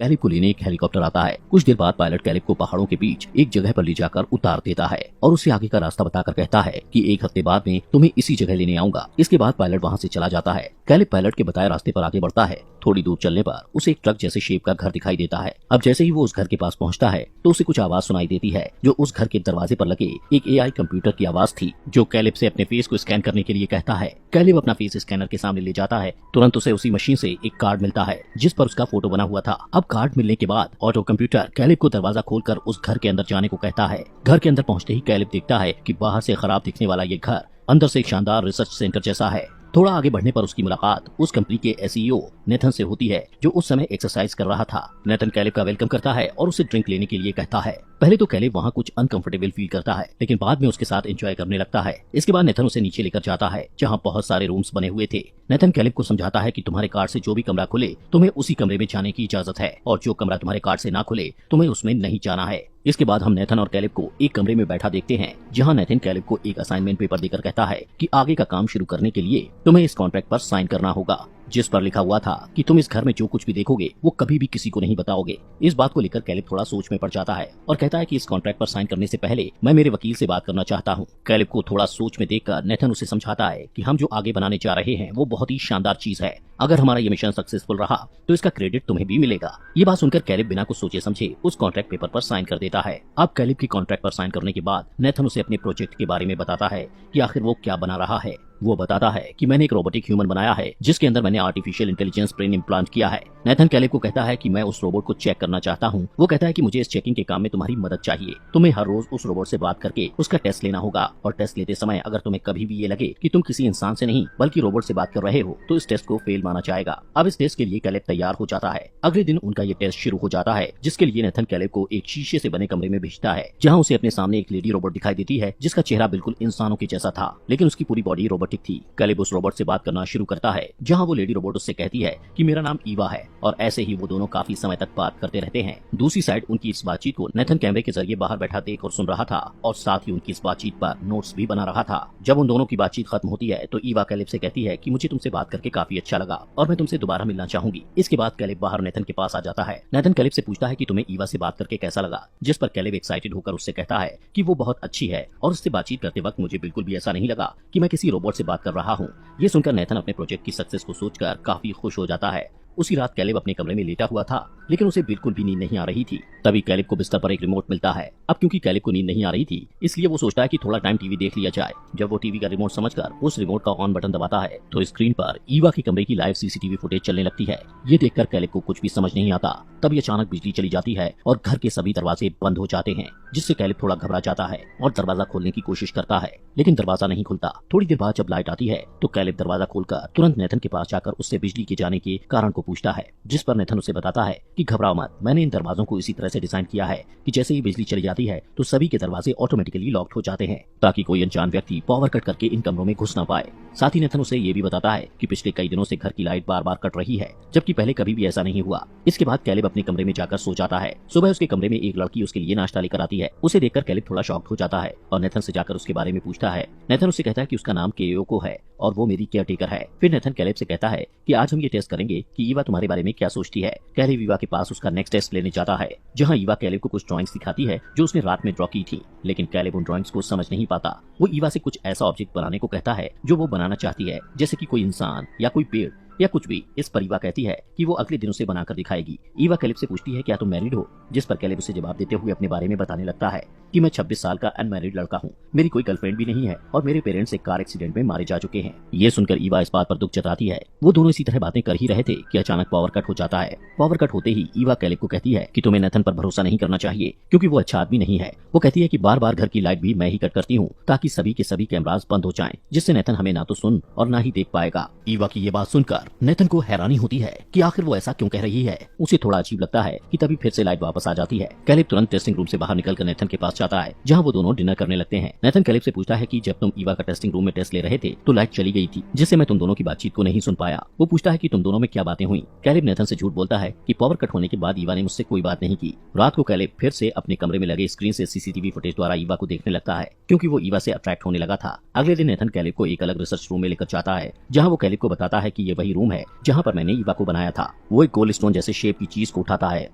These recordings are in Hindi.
कैलिब को लेने एक हेलीकॉप्टर आता है। कुछ देर बाद पायलट कैलिब को पहाड़ों के बीच एक जगह पर ले जाकर उतार देता है और उसे आगे का रास्ता बताकर कहता है कि 1 हफ्ते बाद में तुम्हें इसी जगह लेने आऊंगा। इसके बाद पायलट वहाँ से चला जाता है। कैलिब पायलट के बताए रास्ते पर आगे बढ़ता है। थोड़ी दूर चलने पर उसे एक ट्रक जैसे शेप का घर दिखाई देता है। अब जैसे ही वो उस घर के पास पहुँचता है तो उसे कुछ आवाज सुनाई देती है जो उस घर के दरवाजे पर लगे एक AI कंप्यूटर की आवाज थी, जो कैलिब से अपने फेस को स्कैन करने के लिए कहता है। कैलिब अपना फेस स्कैनर के सामने ले जाता है। तुरंत उसे उसी मशीन से एक कार्ड मिलता है जिस पर उसका फोटो बना हुआ था। अब कार्ड मिलने के बाद ऑटो कंप्यूटर कैलिब को दरवाजा खोलकर उस घर के अंदर जाने को कहता है। घर के अंदर पहुंचते ही कैलिब देखता है कि बाहर से खराब दिखने वाला ये घर अंदर से एक शानदार रिसर्च सेंटर जैसा है। थोड़ा आगे बढ़ने पर उसकी मुलाकात उस कंपनी के CEO नेथन से होती है, जो उस समय एक्सरसाइज कर रहा था। नेथन कैलिब का वेलकम करता है और उसे ड्रिंक लेने के लिए कहता है। पहले तो कैलिब वहाँ कुछ अनकंफर्टेबल फील करता है, लेकिन बाद में उसके साथ एंजॉय करने लगता है। इसके बाद नेथन उसे नीचे लेकर जाता है जहाँ बहुत सारे रूम्स बने हुए थे। नेथन कैलिब को समझाता है कि तुम्हारे कार्ड से जो भी कमरा खुले तुम्हें उसी कमरे में जाने की इजाजत है, और जो कमरा तुम्हारे कार्ड से ना खुले तुम्हें उसमें नहीं जाना है। इसके बाद हम नेथन और कैलिब को एक कमरे में बैठा देखते हैं जहां नेथन कैलिब को एक असाइनमेंट पेपर देकर कहता है कि आगे का काम शुरू करने के लिए तुम्हें इस कॉन्ट्रैक्ट पर साइन करना होगा, जिस पर लिखा हुआ था कि तुम इस घर में जो कुछ भी देखोगे वो कभी भी किसी को नहीं बताओगे। इस बात को लेकर कैलिब थोड़ा सोच में पड़ जाता है और कहता है कि इस कॉन्ट्रैक्ट पर साइन करने से पहले मैं मेरे वकील से बात करना चाहता हूँ। कैलिब को थोड़ा सोच में देखकर नेथन उसे समझाता है कि हम जो आगे बनाने जा रहे हैं वो बहुत ही शानदार चीज है। अगर हमारा ये मिशन सक्सेसफुल रहा तो इसका क्रेडिट तुम्हें भी मिलेगा। ये बात सुनकर कैलिब बिना कुछ सोचे समझे उस कॉन्ट्रैक्ट पेपर पर साइन कर देता है। अब कैलिब की कॉन्ट्रैक्ट पर साइन करने के बाद नेथन उसे अपने प्रोजेक्ट के बारे में बताता है कि आखिर वो क्या बना रहा है। वो बताता है कि मैंने एक रोबोटिक ह्यूमन बनाया है जिसके अंदर मैंने आर्टिफिशियल इंटेलिजेंस ब्रेन इम्प्लांट किया है। नेथन कैलिब को कहता है कि मैं उस रोबोट को चेक करना चाहता हूँ। वो कहता है कि मुझे इस चेकिंग के काम में तुम्हारी मदद चाहिए। तुम्हें हर रोज उस रोबोट से बात करके उसका टेस्ट लेना होगा, और टेस्ट लेते समय अगर तुम्हें कभी भी ये लगे कि तुम किसी इंसान से नहीं बल्कि रोबोट से बात कर रहे हो तो इस टेस्ट को फेल माना जाएगा। अब इस टेस्ट के लिए कैलिब तैयार हो जाता है। अगले दिन उनका ये टेस्ट शुरू हो जाता है, जिसके लिए नेथन कैलिब को एक शीशे से बने कमरे में भेजता है जहाँ उसे अपने सामने एक लेडी रोबोट दिखाई देती है जिसका चेहरा बिल्कुल इंसानों के जैसा था, लेकिन उसकी पूरी बॉडी रोबोटिक थी। कैलिब उस रोबोट से बात करना शुरू करता है जहाँ वो लेडी रोबोट उससे कहती है कि मेरा नाम ईवा है, और ऐसे ही वो दोनों काफी समय तक बात करते रहते हैं। दूसरी साइड उनकी इस बातचीत को नेथन कैमरे के जरिए बाहर बैठा देख और सुन रहा था, और साथ ही उनकी इस बातचीत पर नोट्स भी बना रहा था। जब उन दोनों की बातचीत खत्म होती है तो ईवा कैलिब से कहती है कि मुझे तुमसे बात करके काफी अच्छा लगा और मैं तुमसे दोबारा मिलना चाहूंगी। इसके बाद कैलिब बाहर नेथन के पास आ जाता है। नेथन कैलिब से पूछता है कि तुम्हें ईवा से बात करके कैसा लगा, जिस पर कैलिब एक्साइटेड होकर उससे कहता है कि वो बहुत अच्छी है और उससे बातचीत करते वक्त मुझे बिल्कुल भी ऐसा नहीं लगा कि मैं किसी रोबोट से बात कर रहा हूँ। ये सुनकर नेथन अपने प्रोजेक्ट की सक्सेस को सोचकर काफी खुश हो जाता है। उसी रात कैलिब अपने कमरे में लेटा हुआ था, लेकिन उसे बिल्कुल भी नींद नहीं आ रही थी। तभी कैलिब को बिस्तर पर एक रिमोट मिलता है। अब क्योंकि कैलिब को नींद नहीं आ रही थी, इसलिए वो सोचता है कि थोड़ा टाइम टीवी देख लिया जाए। जब वो टीवी का रिमोट समझकर उस रिमोट का ऑन बटन दबाता है तो स्क्रीन पर ईवा के कमरे की लाइव CCTV फुटेज चलने लगती है। ये देखकर कैलिब को कुछ भी समझ नहीं आता। तभी अचानक बिजली चली जाती है और घर के सभी दरवाजे बंद हो जाते हैं, जिससे कैलिब थोड़ा घबरा जाता है और दरवाजा खोलने की कोशिश करता है, लेकिन दरवाजा नहीं खुलता। थोड़ी देर बाद जब लाइट आती है तो कैलिब दरवाजा खोलकर तुरंत नेथन के पास जाकर उससे बिजली के जाने के कारण को पूछता है, जिस पर नेथन उसे बताता है कि घबराओ मत, मैंने इन दरवाजों को इसी तरह से डिजाइन किया है कि जैसे ही बिजली चली जाती है तो सभी के दरवाजे ऑटोमेटिकली लॉक्ड हो जाते हैं, ताकि कोई अनजान व्यक्ति पावर कट करके इन कमरों में घुस ना पाए। साथ ही नेथन उसे ये भी बताता है कि पिछले कई दिनों से घर की लाइट बार बार कट रही है, जबकि पहले कभी भी ऐसा नहीं हुआ। इसके बाद कैलिब अपने कमरे में जाकर सो जाता है। सुबह उसके कमरे में एक लड़की उसके लिए नाश्ता लेकर आती है। उसे देखकर कैलिब थोड़ा शॉक्ड हो जाता है और नेथन से जाकर उसके बारे में पूछता है। नेथन उससे कहता है कि उसका नाम केयोको है और वो मेरी केयर टेकर है। फिर नेथन कैलिब से कहता है कि आज हम ये टेस्ट करेंगे कि ईवा तुम्हारे बारे में क्या सोचती है। कैलिब ईवा के पास उसका नेक्स्ट टेस्ट लेने जाता है, जहाँ ईवा कैलिब को कुछ ड्राइंग्स दिखाती है जो उसने रात में ड्रॉ की थी, लेकिन कैलिब उन ड्राइंग्स को समझ नहीं पाता। वो ईवा से कुछ ऐसा ऑब्जेक्ट बनाने को कहता है जो वो बनाना चाहती है, जैसे कि कोई इंसान या कोई पेड़ या कुछ भी। इस पर ईवा कहती है कि वो अगले दिन उसे बनाकर दिखाएगी। ईवा कैलिब से पूछती है क्या तुम मैरिड हो, जिस पर कैलिब उसे जवाब देते हुए अपने बारे में बताने लगता है कि मैं 26 साल का अनमैरिड लड़का हूँ, मेरी कोई गर्लफ्रेंड भी नहीं है और मेरे पेरेंट्स एक कार एक्सीडेंट में मारे जा चुके हैं। ये सुनकर ईवा इस बात पर दुख जताती है। वो दोनों इसी तरह बातें कर ही रहे थे कि अचानक पावर कट हो जाता है। पावर कट होते ही ईवा कैलिब को कहती है कि तुम्हें नेथन पर भरोसा नहीं करना चाहिए, क्योंकि वो अच्छा आदमी नहीं है। वो कहती है कि बार बार घर की लाइट भी मैं ही कट करती हूँ ताकि सभी के सभी कैमरास बंद हो जाएं, जिससे नेथन हमें ना तो सुन और ना ही देख पाएगा। ईवा की ये बात सुनकर नेथन को हैरानी होती है कि आखिर वो ऐसा क्यों कह रही है। उसे थोड़ा अजीब लगता है कि तभी फिर से लाइट वापस आ जाती है। कैलिब तुरंत टेस्टिंग रूम से बाहर निकलकर नेथन के पास जाता है, जहाँ वो दोनों डिनर करने लगते हैं। नेथन कैलिब से पूछता है कि जब तुम ईवा का टेस्टिंग रूम में टेस्ट ले रहे थे तो लाइट चली गई थी, जिससे मैं तुम दोनों की बातचीत को नहीं सुन पाया। वो पूछता है कि तुम दोनों में क्या बातें हुई। कैलिब नेथन से झूठ बोलता है कि पावर कट होने के बाद ईवा ने मुझसे कोई बात नहीं की। रात को कैलिब फिर से अपने कमरे में लगे स्क्रीन से CCTV फुटेज द्वारा ईवा को देखने लगता है, क्योंकि वो ईवा से अट्रैक्ट होने लगा था। अगले दिन नेथन कैलिब को एक अलग रिसर्च रूम में लेकर जाता है, जहाँ वो कैलिब को बताता है कि ये वही रूम है जहाँ पर मैंने ईवा को बनाया था। वो एक गोल्ड स्टोन जैसे शेप की चीज को उठाता है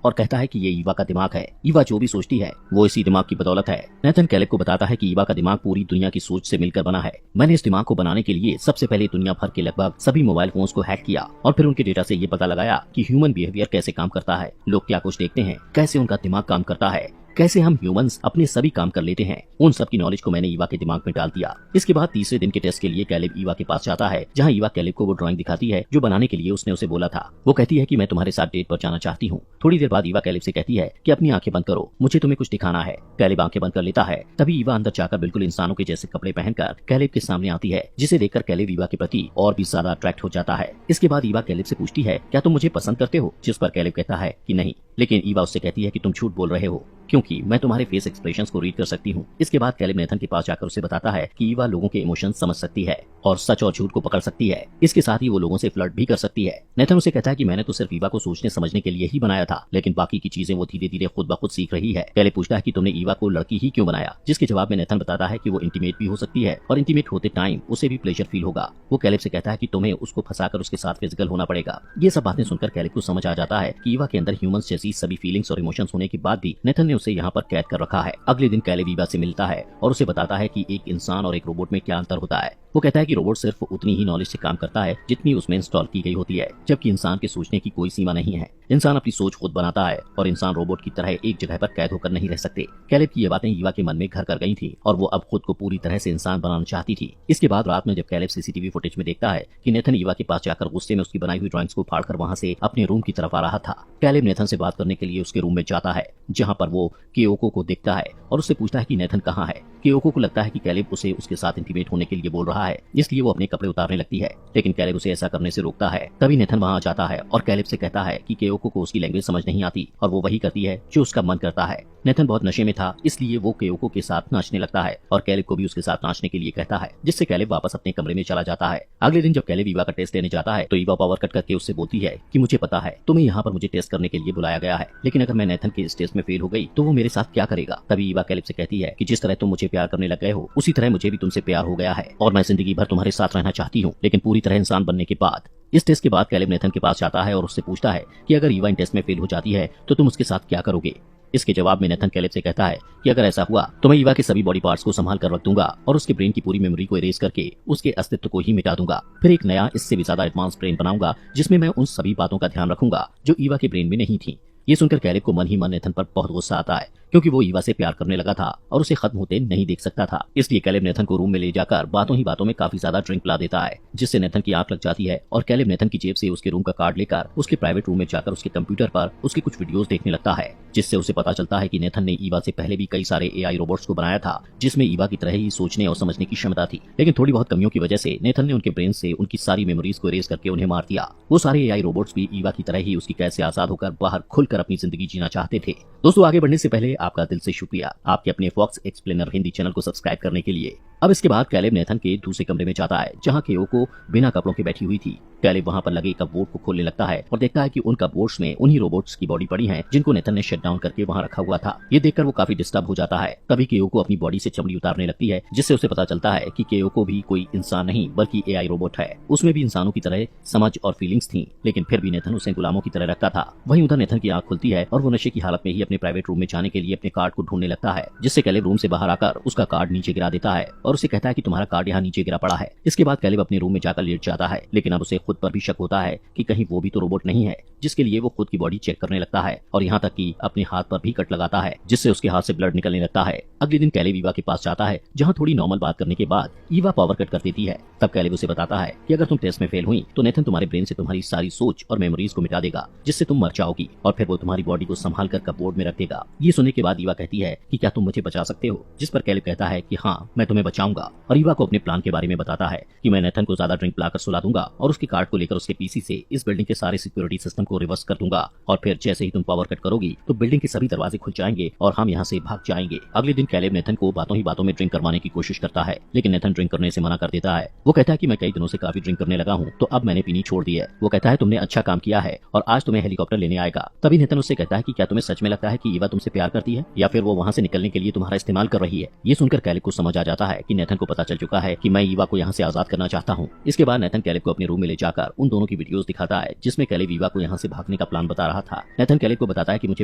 और कहता है कि ये ईवा का दिमाग है। ईवा जो भी सोचती है वो इसी दिमाग की बदौलत है। नेथन कैलेब को बताता है कि ईवा का दिमाग पूरी दुनिया की सोच से मिलकर बना है। मैंने इस दिमाग को बनाने के लिए सबसे पहले दुनिया भर के लगभग सभी मोबाइल फोन्स को हैक किया और फिर उनके डेटा से ये पता लगाया कि ह्यूमन बिहेवियर कैसे काम करता है, लोग क्या कुछ देखते हैं, कैसे उनका दिमाग काम करता है, कैसे हम ह्यूमंस अपने सभी काम कर लेते हैं। उन सब की नॉलेज को मैंने ईवा के दिमाग में डाल दिया। इसके बाद तीसरे दिन के टेस्ट के लिए कैलेब ईवा के पास जाता है, जहाँ ईवा कैलेब को वो ड्राइंग दिखाती है जो बनाने के लिए उसने उसे बोला था। वो कहती है कि मैं तुम्हारे साथ डेट पर जाना चाहती हूँ। थोड़ी देर बाद ईवा कैलेब से कहती है कि अपनी आंखें बंद करो, मुझे तुम्हें कुछ दिखाना है। कैलेब आंखें बंद कर लेता है। तभी ईवा अंदर जाकर बिल्कुल इंसानों के जैसे कपड़े पहनकर कैलेब के सामने आती है, जिसे देखकर कैलेब ईवा के प्रति और भी ज्यादा अट्रैक्ट हो जाता है। इसके बाद ईवा कैलेब से पूछती है, क्या तुम मुझे पसंद करते हो? जिस पर कैलेब कहता है कि नहीं, लेकिन ईवा उससे कहती है कि तुम झूठ बोल रहे हो क्योंकि मैं तुम्हारे फेस एक्सप्रेशंस को रीड कर सकती हूँ। इसके बाद कैलेब नेथन के पास जाकर उसे बताता है कि ईवा लोगों के इमोशंस समझ सकती है और सच और झूठ को पकड़ सकती है। इसके साथ ही वो लोगों से फ्लर्ट भी कर सकती है। नेथन उसे कहता है कि मैंने तो सिर्फ ईवा को सोचने समझने के लिए ही बनाया था, लेकिन बाकी की चीजें वो धीरे धीरे खुद ब खुद सीख रही है। कैलेब पूछता है कि तुमने ईवा को लड़की ही क्यों बनाया, जिसके जवाब में नेथन बताता है कि वो इंटीमेट भी हो सकती है और इंटीमेट होते टाइम उसे भी प्लेजर फील होगा। वो कैलेब से कहता है कि तुम्हें उसको फंसाकर उसके साथ फिजिकल होना पड़ेगा। ये सब बातें सुनकर कैलेब को समझ आ जाता है कि ईवा के अंदर ह्यूमंस जैसी सभी फीलिंग्स और इमोशंस होने के बाद भी नेथन ने उसे यहाँ पर कैद कर रखा है। अगले दिन कैलेब ईवा से मिलता है और उसे बताता है कि एक इंसान और एक रोबोट में क्या अंतर होता है। वो कहता है कि रोबोट सिर्फ उतनी ही नॉलेज से काम करता है जितनी उसमें इंस्टॉल की गई होती है, जबकि इंसान के सोचने की कोई सीमा नहीं है। इंसान अपनी सोच खुद बनाता है और इंसान रोबोट की तरह एक जगह पर कैद होकर नहीं रह सकते। कैलेब की ये बातें ईवा के मन में घर कर गई थी और वो अब खुद को पूरी तरह से इंसान बनाना चाहती थी। इसके बाद रात में जब कैलेब सीसीटीवी फुटेज में देखता है कि नेथन ईवा के पास जाकर गुस्से में उसकी बनाई हुई ड्राइंग्स को फाड़कर वहां से अपने रूम की तरफ आ रहा था, कैलेब नेथन से बात करने के लिए उसके रूम में जाता है, जहाँ पर वो केओको को देखता है और उससे पूछता है कि नेथन कहाँ है। केओको को लगता है कि कैलेब उसे उसके साथ इंटीमेट होने के लिए बोल रहा है, इसलिए वो अपने कपड़े उतारने लगती है, लेकिन कैलेब उसे ऐसा करने से रोकता है। तभी नेथन वहां आ जाता है और कैलेब से कहता है कि केओको को उसकी लैंग्वेज समझ नहीं आती और वो वही करती है जो उसका मन करता है। नेथन बहुत नशे में था, इसलिए वो केओको के साथ नाचने लगता है और कैलेब को भी उसके साथ नाचने के लिए कहता है, जिससे कैलेब वापस अपने कमरे में चला जाता है। अगले दिन जब कैलेब ईवा का टेस्ट लेने जाता है तो ईवा पावर कट करके उससे बोलती है कि मुझे पता है तुम्हें यहाँ पर मुझे टेस्ट करने के लिए बुलाया गया है, लेकिन अगर मैं नेथन के इस टेस्ट में फेल हो गई तो वो मेरे साथ क्या करेगा। तभी ईवा कैलेब से कहती है कि जिस तरह तुम मुझे प्यार करने लग गए हो उसी तरह मुझे भी तुमसे प्यार हो गया है और मैं जिंदगी भर तुम्हारे साथ रहना चाहती हूँ, लेकिन पूरी तरह इंसान बनने के बाद। इस टेस्ट के बाद कैलेब नेथन के पास जाता है और उससे पूछता है कि अगर ईवा इन टेस्ट में फेल हो जाती है तो तुम उसके साथ क्या करोगे। इसके जवाब में नेथन कैलेब से कहता है कि अगर ऐसा हुआ तो मैं ईवा के सभी बॉडी पार्ट्स को संभाल कर रख दूंगा और उसके ब्रेन की पूरी मेमोरी को इरेज करके उसके अस्तित्व को ही मिटा दूंगा। फिर एक नया इससे भी ज्यादा एडवांस ब्रेन बनाऊंगा जिसमें मैं उन सभी बातों का ध्यान रखूंगा जो ईवा के ब्रेन में नहीं थी। ये सुनकर कैलेब को मन ही मन नेथन पर बहुत गुस्सा आता है, क्योंकि वो ईवा से प्यार करने लगा था और उसे खत्म होते नहीं देख सकता था। इसलिए कैलेब नेथन को रूम में ले जाकर बातों ही बातों में काफी ज्यादा ड्रिंक पिला देता है, जिससे नेथन की आंख लग जाती है और कैलेब नेथन की जेब से उसके रूम का कार्ड लेकर उसके प्राइवेट रूम में जाकर उसके कंप्यूटर पर उसके कुछ वीडियोस देखने लगता है, जिससे उसे पता चलता है कि नेथन ने ईवा से पहले भी कई सारे एआई रोबोट्स को बनाया था जिसमें ईवा की तरह ही सोचने और समझने की क्षमता थी, लेकिन थोड़ी बहुत कमियों की वजह से नेथन ने उनके ब्रेन से उनकी सारी मेमोरीज को इरेज करके उन्हें मार दिया। वो सारे एआई रोबोट्स भी ईवा की तरह ही उसकी कैद से आजाद होकर बाहर खुलकर अपनी जिंदगी जीना चाहते थे। दोस्तों, आगे बढ़ने से पहले आपका दिल से शुक्रिया आपके अपने फॉक्स एक्सप्लेनर हिंदी चैनल को सब्सक्राइब करने के लिए। अब इसके बाद कैलेब नेथन के दूसरे कमरे में जाता है जहाँ केओको बिना कपड़ों के बैठी हुई थी। कैलेब वहाँ पर लगे कपबोर्ड को खोलने लगता है और देखता है कि उन कपबोर्ड्स में उन्हीं रोबोट्स की बॉडी पड़ी है जिनको नेथन ने शट डाउन करके वहाँ रखा हुआ था। ये देखकर वो काफी डिस्टर्ब हो जाता है। तभी केओको अपनी बॉडी से चमड़ी उतारने लगती है, जिससे उसे पता चलता है कि केओको भी कोई इंसान नहीं बल्कि एआई रोबोट है। उसमें भी इंसानों की तरह समझ और फीलिंग्स थी, लेकिन फिर भी नेथन उसे गुलामों की तरह रखता था। वहीं उधर नेथन की आंख खुलती है और वो नशे की हालत में ही अपने प्राइवेट रूम में जाने के लिए अपने कार्ड को ढूंढने लगता है, जिससे कैलेब रूम से बाहर आकर उसका कार्ड नीचे गिरा देता है और उसे कहता है कि तुम्हारा कार्ड यहाँ नीचे गिरा पड़ा है। इसके बाद कैलेब अपने रूम में जाकर लेट जाता है, लेकिन अब उसे खुद पर भी शक होता है कि कहीं वो भी तो रोबोट नहीं है, जिसके लिए वो खुद की बॉडी चेक करने लगता है और यहाँ तक कि अपने हाथ पर भी कट लगाता है, जिससे उसके हाथ से ब्लड निकलने लगता है। अगले दिन कैलेब ईवा के पास जाता है, जहाँ थोड़ी नॉर्मल बात करने के बाद ईवा पावर कट कर देती है। तब कैलेब उसे बताता है कि अगर तुम टेस्ट में फेल हुई तो नेथन तुम्हारे ब्रेन से तुम्हारी सारी सोच और मेमोरीज को मिटा देगा, जिससे तुम मर जाओगी और फिर वो तुम्हारी बॉडी को संभाल कर कपबोर्ड में रख देगा। ये सुनने के बाद ईवा कहती है कि क्या तुम मुझे बचा सकते हो, जिस पर कैलेब कहता है कि हाँ, मैं तुम्हें बचाऊंगा और ईवा को अपने प्लान के बारे में बताता है कि मैं नेथन को ज्यादा ड्रिंक पिलाकर सुला दूंगा और उसके कार्ड को लेकर उसके पीसी से इस बिल्डिंग के सारे सिक्योरिटी सिस्टम को रिवर्स कर दूंगा और फिर जैसे ही तुम पावर कट करोगी तो बिल्डिंग के सभी दरवाजे खुल जाएंगे और हम यहाँ से भाग जाएंगे। अगले दिन कैलेब नेथन को बातों ही बातों में ड्रिंक करवाने की कोशिश करता है, लेकिन नेथन ड्रिंक करने से मना कर देता है। वो कहता है कि मैं कई दिनों से काफी ड्रिंक करने लगा हूँ, तो अब मैंने पीनी छोड़ दी है। वो कहता है तुमने अच्छा काम किया है और आज तुम्हें हेलीकॉप्टर लेने आएगा। तभी नेथन उससे कहता है कि क्या तुम्हें सच में लगता है कि ईवा तुमसे प्यार करती है या फिर वो वहाँ से निकलने के लिए तुम्हारा इस्तेमाल कर रही है। ये सुनकर कैलेब को समझ आ जाता है कि नेथन को पता चल चुका है कि मैं ईवा को यहाँ से आजाद करना चाहता हूँ। इसके बाद नेथन कैलेब को अपने रूम में ले जाकर उन दोनों की वीडियोस दिखाता है जिसमें कैलेब ईवा को यहाँ से भागने का प्लान बता रहा था। नेथन कैलेब को बताता है कि मुझे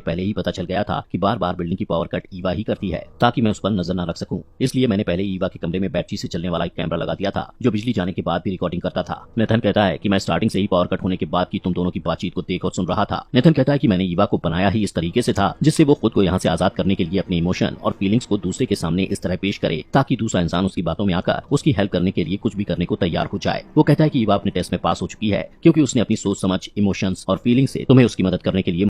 पहले ही पता चल गया था कि बार बार बिल्डिंग की पावर कट ईवा ही करती है ताकि मैं उस पर नजर न रख सकूं, इसलिए मैंने पहले ईवा के कमरे में बैटरी से चलने वाला एक कैमरा लगा दिया था जो बिजली जाने के बाद भी रिकॉर्डिंग करता था। नेथन कहता है कि मैं स्टार्टिंग से ही पावर कट होने के बाद की तुम दोनों की बातचीत को देख और सुन रहा था। नेथन कहता है कि मैंने ईवा को बनाया ही इस तरीके से था जिससे वो खुद को यहाँ से आजाद करने के लिए अपने इमोशन और फीलिंग्स को दूसरे के सामने इस तरह पेश करे ताकि दूसरा इंसान उसकी बातों में आकर उसकी हेल्प करने के लिए कुछ भी करने को तैयार हो जाए। वो कहता है कि ईवा अपने टेस्ट में पास हो चुकी है क्योंकि उसने अपनी सोच समझ, इमोशंस और फीलिंग से तुम्हें उसकी मदद करने के लिए